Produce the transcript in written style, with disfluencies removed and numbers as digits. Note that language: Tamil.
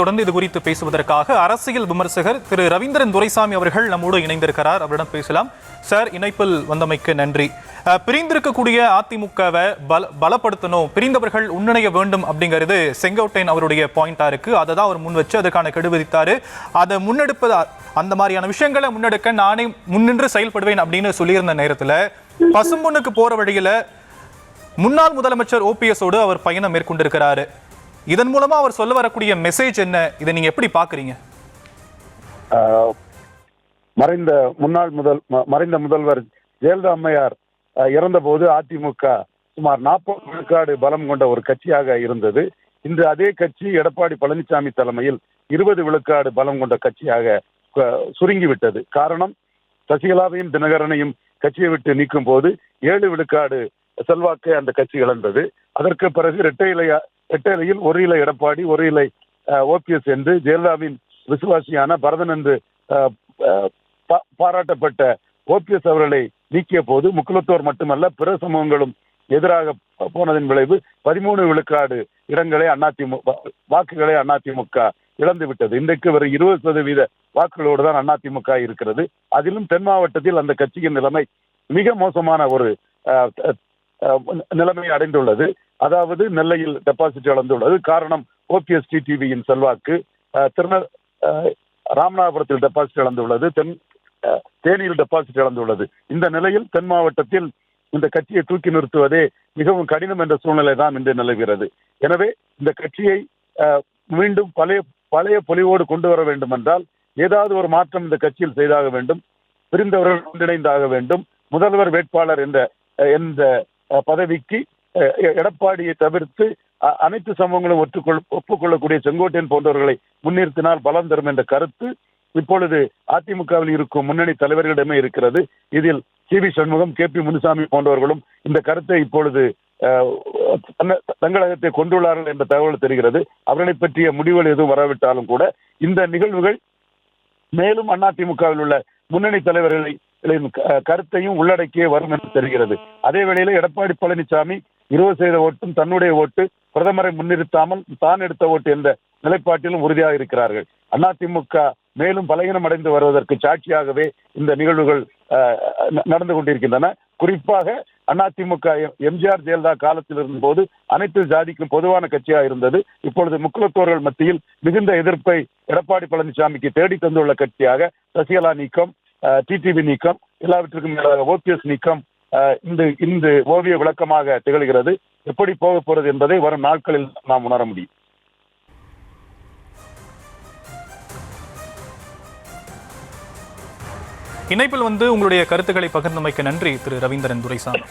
தொடர்ந்து இது குறித்து பேசுவதற்காக அரசியல் விமர்சகர் திரு ரவீந்திரன் துரைசாமி அவர்கள் நம்மோடு இணைந்திருக்கிறார். அவரிடம் பேசலாம். சார், இணைப்பில் வந்தமைக்கு நன்றி. பிரிந்திருக்கக்கூடிய அதிமுகவை பலப்படுத்தணும், பிரிந்தவர்கள் உன்னிணைய வேண்டும் அப்படிங்கிறது செங்கோட்டையன் அவருடைய பாயிண்டா இருக்கு. அதை தான் அவர் முன் வச்சு அதுக்கான கெடு விதித்தாரு. அதை முன்னெடுப்பது, அந்த மாதிரியான விஷயங்களை முன்னெடுக்க நானே முன்னின்று செயல்படுவேன் அப்படின்னு சொல்லியிருந்த நேரத்தில் பசும்பொன்னுக்கு போற வழியில முன்னாள் முதலமைச்சர் ஓபிஎஸோடு அவர் பயணம் மேற்கொண்டிருக்கிறாரு. இதன் மூலமா அவர் சொல்ல வரக்கூடிய மெசேஜ் என்ன? இதை நீங்க எப்படி பாக்குறீங்க? மறைந்த முதல்வர் ஜெயலலிதா அம்மையார் இறந்த போது அதிமுக சுமார் 40 விழுக்காடு பலம் கொண்ட ஒரு கட்சியாக இருந்தது. இன்று அதே கட்சி எடப்பாடி பழனிசாமி தலைமையில் 20 விழுக்காடு பலம் கொண்ட கட்சியாக சுருங்கிவிட்டது. காரணம், சசிகலாவையும் தினகரனையும் கட்சியை விட்டு நீக்கும் போது 7 விழுக்காடு செல்வாக்கை அந்த கட்சி இழந்தது. அதற்கு பிறகு இரட்டையிலையில் ஒரு இலை எடப்பாடி, ஒரு இலை ஓபிஎஸ் என்று ஜெயலலிதாவின் விசுவாசியான பரதன் என்று பாராட்டப்பட்ட ஓபிஎஸ் அவர்களை நீக்கிய போது முக்குலத்தோர் மட்டுமல்ல பிற சமூகங்களும் எதிராக போனதன் விளைவு 13 விழுக்காடு இடங்களை வாக்குகளை அதிமுக இழந்து விட்டது. இன்றைக்கு ஒரு 20% வாக்குகளோடு தான் அதிமுக இருக்கிறது. அதிலும் தென் மாவட்டத்தில் அந்த கட்சியின் நிலைமை மிக மோசமான ஒரு நிலைமை அடைந்துள்ளது. அதாவது நெல்லையில் டெபாசிட் இழந்துள்ளது. காரணம், ஓபிஎஸ் டிடிவியின் செல்வாக்கு. ராமநாதபுரத்தில் டெபாசிட் இழந்துள்ளது, தேனியில் டெபாசிட் இழந்துள்ளது. இந்த நிலையில் தென் மாவட்டத்தில் இந்த கட்சியை தூக்கி நிறுத்துவதே மிகவும் கடினம் என்ற சூழ்நிலை தான் இன்று நிலவுகிறது. எனவே இந்த கட்சியை மீண்டும் பழைய பொலிவோடு கொண்டு வர வேண்டும் என்றால் ஏதாவது ஒரு மாற்றம் இந்த கட்சியில் செய்தாக வேண்டும். பிரிந்தவர்கள் ஒன்றிணைந்தாக வேண்டும். முதல்வர் வேட்பாளர் என்ற பதவிக்கு எடப்பாடியை தவிர்த்து அனைத்து சமூகங்களும் ஒப்புக்கொள்ளக்கூடிய செங்கோட்டையன் போன்றவர்களை முன்னிறுத்தினால் பலம் தரும் என்ற கருத்து இப்பொழுது அதிமுகவில் இருக்கும் முன்னணி தலைவர்களிடமே இருக்கிறது. இதில் சி.வி. சண்முகம், கே.பி. முனுசாமி போன்றவர்களும் இந்த கருத்தை இப்பொழுது தங்களகத்தை கொண்டுள்ளார்கள் என்ற தகவல் தெரிகிறது. அவர்களை பற்றிய முடிவுகள் எதுவும் வரவிட்டாலும் கூட இந்த நிகழ்வுகள் மேலும் அதிமுகவில் உள்ள முன்னணி தலைவர்களை கருத்தையும் உள்ளடக்கியே வரும் என்று தெரிகிறது. அதே வேளையில் எடப்பாடி பழனிசாமி 20% ஓட்டும் தன்னுடைய ஓட்டு, பிரதமரை முன்னிறுத்தாமல் தான் எடுத்த ஓட்டு என்ற நிலைப்பாட்டிலும் உறுதியாக இருக்கிறார்கள். அதிமுக மேலும் பலகீனம் அடைந்து வருவதற்கு சாட்சியாகவே இந்த நிகழ்வுகள் நடந்து கொண்டிருக்கின்றன. குறிப்பாக அதிமுக எம்ஜிஆர் ஜெயலலிதா காலத்தில் இருந்தபோது அனைத்து ஜாதிக்கும் பொதுவான கட்சியாக இருந்தது. இப்பொழுது முக்குலத்தோர்கள் மத்தியில் மிகுந்த எதிர்ப்பை எடப்பாடி பழனிசாமிக்கு தேடி தந்துள்ள கட்சியாக சசிகலா நீக்கம், டிடிவி நீக்கம், எல்லாவற்றுக்கும் மேலாக ஓபிஎஸ் நீக்கம் இந்த ஓவிய விளக்கமாக திகழ்கிறது. எப்படி போக போறது என்பதை வரும் நாட்களில் நாம் உணர முடியும். இணைப்பில் உங்களுடைய கருத்துக்களை பகிர்ந்தமைக்கு நன்றி திரு ரவீந்திரன் துரைசாமி.